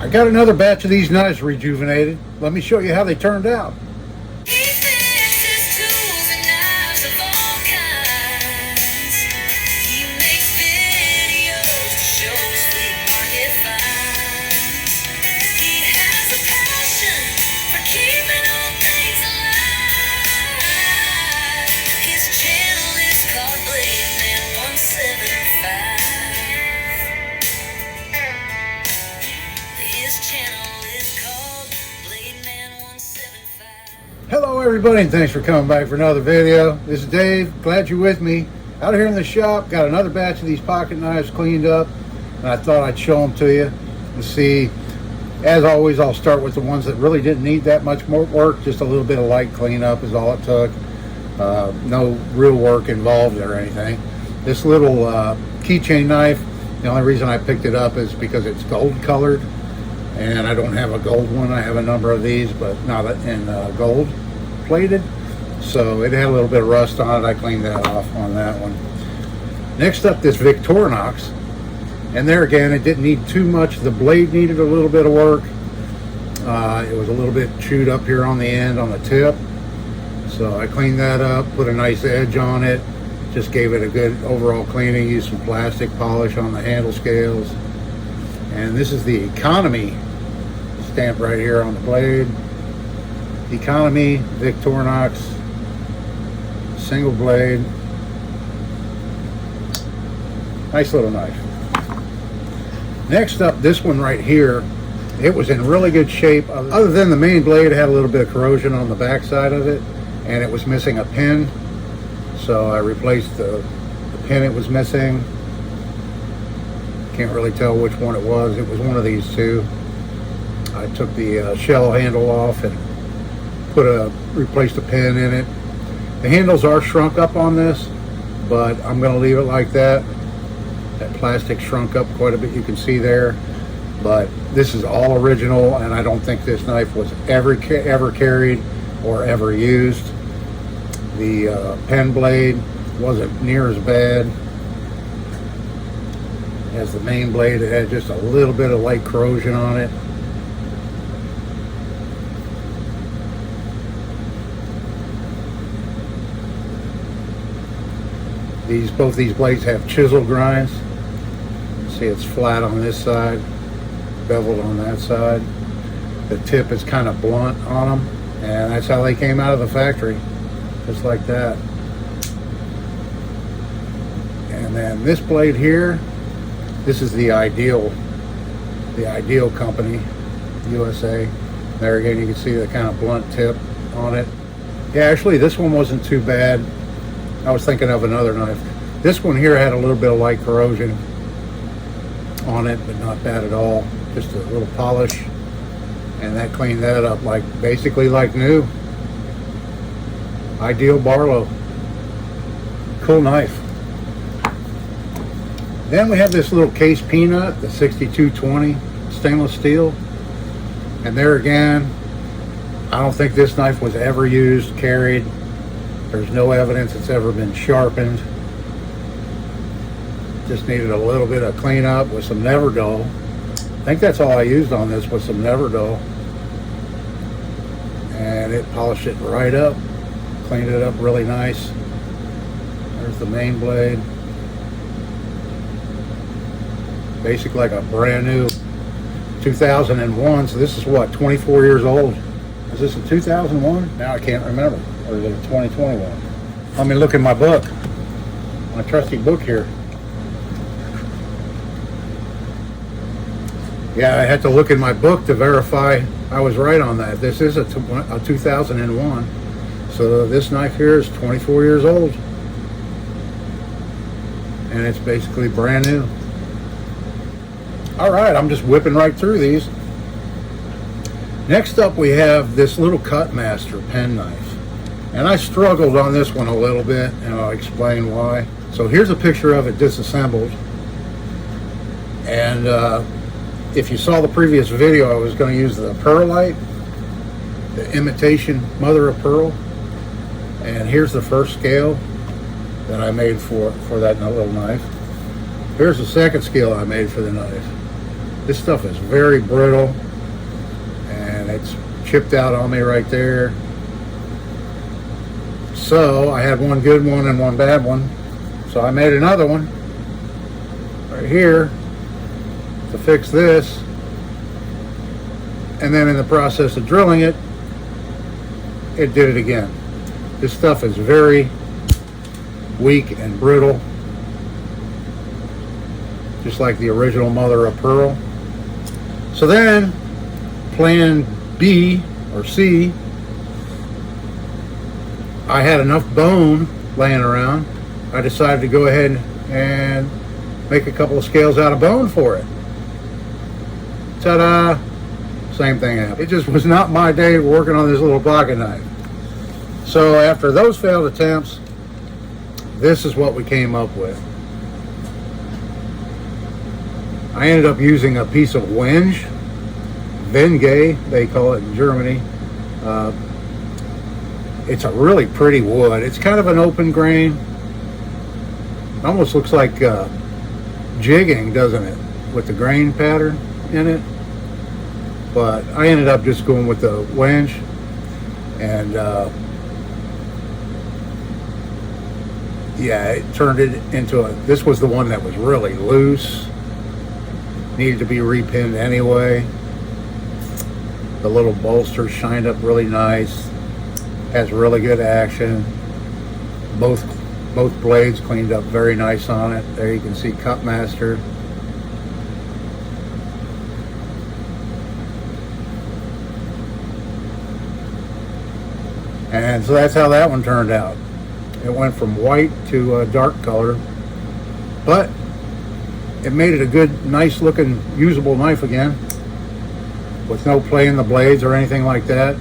I got another batch of these knives rejuvenated. Let me show you how they turned out. Hello everybody, and thanks for coming back for another video. This is Dave, glad you're with me. Out here in the shop, got another batch of these pocket knives cleaned up, and I thought I'd show them to you and see. As always, I'll start with the ones that really didn't need that much more work. Just a little bit of light cleanup is all it took. No real work involved or anything. This little keychain knife, the only reason I picked it up is because it's gold colored, and I don't have a gold one. I have a number of these, but not in gold plated, so it had a little bit of rust on it. I cleaned that off on that one. Next up, this Vtorox, and there again, it didn't need too much. The blade needed a little bit of work. It was a little bit chewed up here on the end, on the tip, so I cleaned that up, put a nice edge on it, just gave it a good overall cleaning, used some plastic polish on the handle scales. And this is the economy stamp right here on the blade. Economy Vtorox single blade. Nice little knife. Next up, this one right here, it was in really good shape. Other than the main blade, it had a little bit of corrosion on the back side of it, and it was missing a pin, so I replaced the pin it was missing. Can't really tell which one it was. It was one of these two. I took the shell handle off and replaced a pin in it. The handles are shrunk up on this, but I'm going to leave it like that. That plastic shrunk up quite a bit, you can see there. But this is all original, and I don't think this knife was ever carried or ever used. The pen blade wasn't near as bad as the main blade. It had just a little bit of light corrosion on it. Both these blades have chisel grinds. See, it's flat on this side, beveled on that side. The tip is kind of blunt on them, and that's how they came out of the factory, just like that. And then this blade here, this is the Ideal company, USA. There again, you can see the kind of blunt tip on it. Yeah, actually, this one wasn't too bad. I was thinking of another knife. This one here had a little bit of light corrosion on it, but not bad at all. Just a little polish, and that cleaned that up basically like new. Ideal Barlo. Cool knife. Then we have this little case peanut, the 6220 stainless steel. And there again, I don't think this knife was ever used, carried. There's no evidence it's ever been sharpened. Just needed a little bit of cleanup with some Never Dull. I think that's all I used on this, was some Never Dull. And it polished it right up, cleaned it up really nice. There's the main blade. Basically like a brand new 2001, so this is what, 24 years old? Is this a 2001? Now I can't remember. Or is it a 2021? Let me look in my book, my trusty book here. Yeah, I had to look in my book to verify I was right on that. This is a 2001, so this knife here is 24 years old, and it's basically brand new. All right, I'm just whipping right through these. Next up, we have this little Cutmaster pen knife. And I struggled on this one a little bit, and I'll explain why. So here's a picture of it disassembled. And if you saw the previous video, I was going to use the Pearlite, the imitation mother of pearl. And here's the first scale that I made for that little knife. Here's the second scale I made for the knife. This stuff is very brittle, and it's chipped out on me right there. So I had one good one and one bad one. So I made another one right here to fix this. And then in the process of drilling it, it did it again. This stuff is very weak and brittle, just like the original mother of pearl. So then, plan B or C, I had enough bone laying around. I decided to go ahead and make a couple of scales out of bone for it. Ta-da! Same thing happened. It just was not my day working on this little pocket knife. So after those failed attempts, this is what we came up with. I ended up using a piece of wenge, Venge, they call it in Germany. It's a really pretty wood. It's kind of an open grain. It almost looks like jigging, doesn't it? With the grain pattern in it. But I ended up just going with the wenge, and yeah, it turned it into this was the one that was really loose. Needed to be repinned anyway. The little bolster shined up really nice. Has really good action. Both blades cleaned up very nice on it. There you can see Cutmaster. And so that's how that one turned out. It went from white to a dark color, but it made it a good, nice looking, usable knife again, with no play in the blades or anything like that.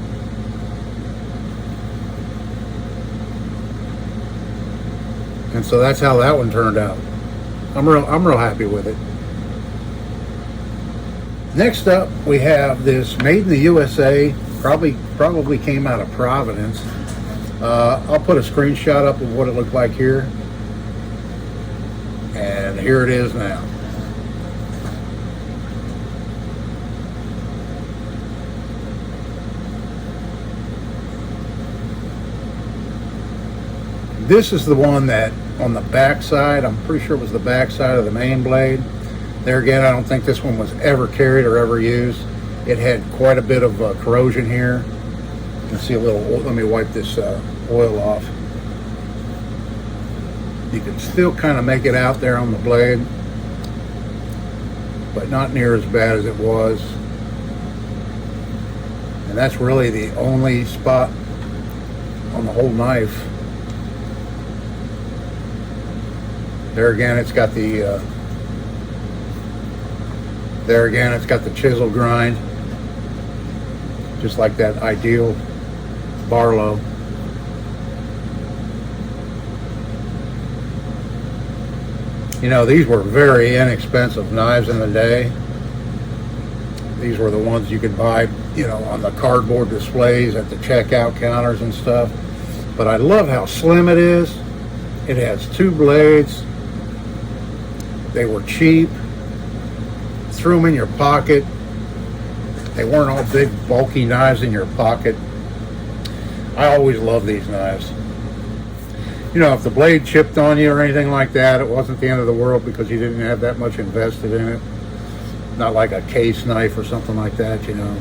And so that's how that one turned out. I'm real happy with it. Next up, we have this made in the USA. Probably came out of Providence. I'll put a screenshot up of what it looked like here. And here it is now. This is the one that on the back side, I'm pretty sure it was the back side of the main blade. There again, I don't think this one was ever carried or ever used. It had quite a bit of corrosion here. You can see a little, let me wipe this oil off. You can still kind of make it out there on the blade, but not near as bad as it was. And that's really the only spot on the whole knife. There again, it's got the chisel grind, just like that ideal Barlo. You know, these were very inexpensive knives in the day. These were the ones you could buy, you know, on the cardboard displays at the checkout counters and stuff. But I love how slim it is. It has two blades. They were cheap. Threw them in your pocket. They weren't all big, bulky knives in your pocket. I always love these knives. You know, if the blade chipped on you or anything like that, it wasn't the end of the world because you didn't have that much invested in it. Not like a case knife or something like that, you know.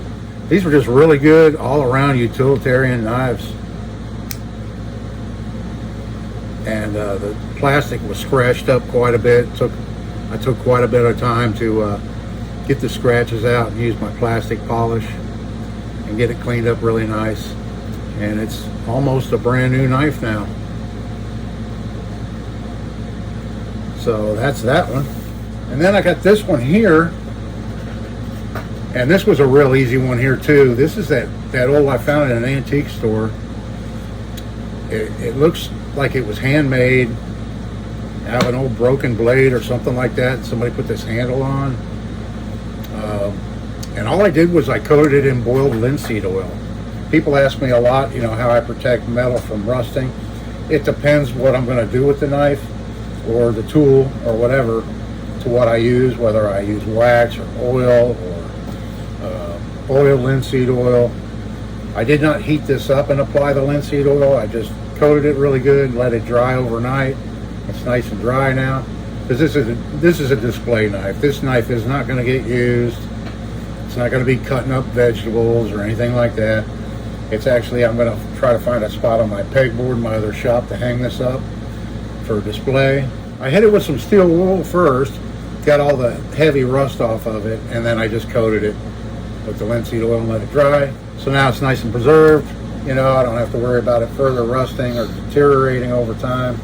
These were just really good all-around utilitarian knives. And the plastic was scratched up quite a bit. I took quite a bit of time to get the scratches out and use my plastic polish and get it cleaned up really nice. And it's almost a brand new knife now. So that's that one. And then I got this one here. And this was a real easy one here too. This is that old, I found it in an antique store. It looks like it was handmade out of an old broken blade or something like that. Somebody put this handle on. And all I did was I coated it in boiled linseed oil. People ask me a lot, you know, how I protect metal from rusting. It depends what I'm going to do with the knife or the tool or whatever to to what I use, whether I use wax or oil or oil, linseed oil. I did not heat this up and apply the linseed oil. I just coated it really good and let it dry overnight. It's nice and dry now, because this is a display knife. This knife is not going to get used. It's not going to be cutting up vegetables or anything like that. It's actually, I'm going to try to find a spot on my pegboard in my other shop to hang this up for display. I hit it with some steel wool first, got all the heavy rust off of it, and then I just coated it with the linseed oil and let it dry. So now it's nice and preserved. You know, I don't have to worry about it further rusting or deteriorating over time.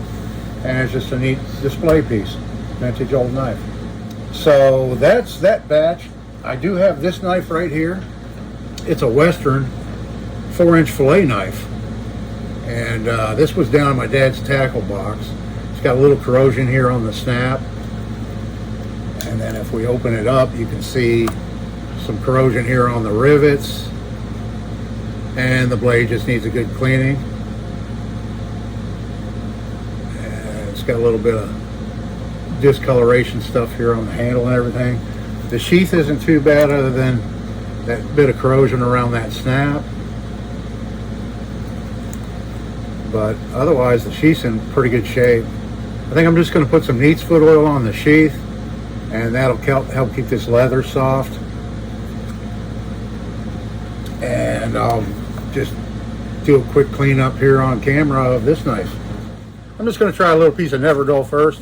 And it's just a neat display piece, vintage old knife. So that's that batch. I do have this knife right here. It's a Western 4-inch fillet knife. And this was down in my dad's tackle box. It's got a little corrosion here on the snap. And then if we open it up, you can see some corrosion here on the rivets. And the blade just needs a good cleaning. And it's got a little bit of discoloration stuff here on the handle and everything. The sheath isn't too bad, other than that bit of corrosion around that snap. But otherwise, the sheath's in pretty good shape. I think I'm just going to put some neat's foot oil on the sheath, and that'll help keep this leather soft. And I'll just do a quick cleanup here on camera of this knife. I'm just going to try a little piece of Never Dull first.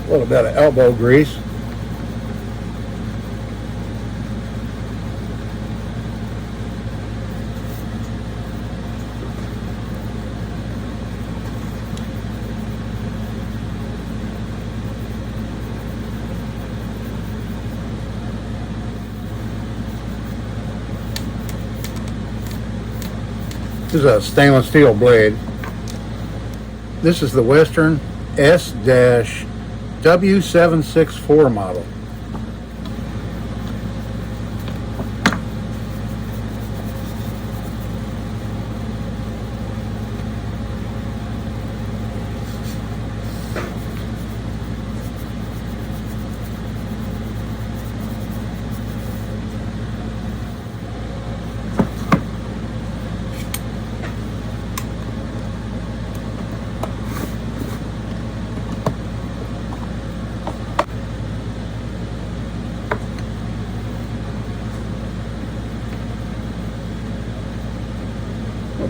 A little bit of elbow grease. This is a stainless steel blade. This is the Western S-W764 model.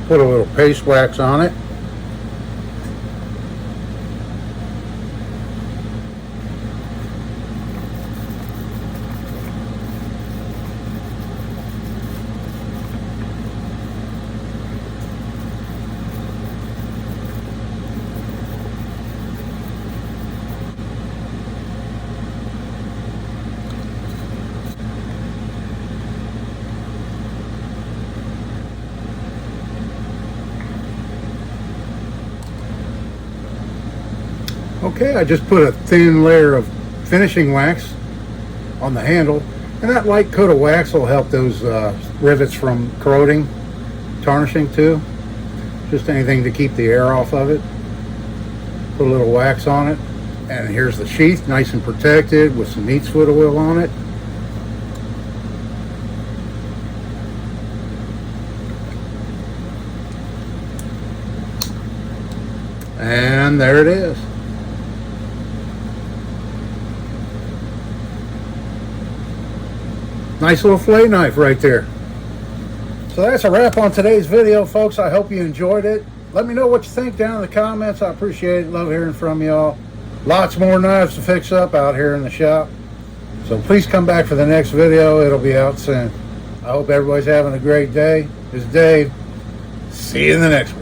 Put a little paste wax on it. Okay, I just put a thin layer of finishing wax on the handle, and that light coat of wax will help those rivets from corroding, tarnishing too. Just anything to keep the air off of it. Put a little wax on it, and here's the sheath, nice and protected with some neat's foot oil on it. And there it is. Nice little fillet knife right there. So that's a wrap on today's video, folks. I hope you enjoyed it. Let me know what you think down in the comments. I appreciate it. Love hearing from y'all. Lots more knives to fix up out here in the shop. So please come back for the next video. It'll be out soon. I hope everybody's having a great day. This is Dave. See you in the next one.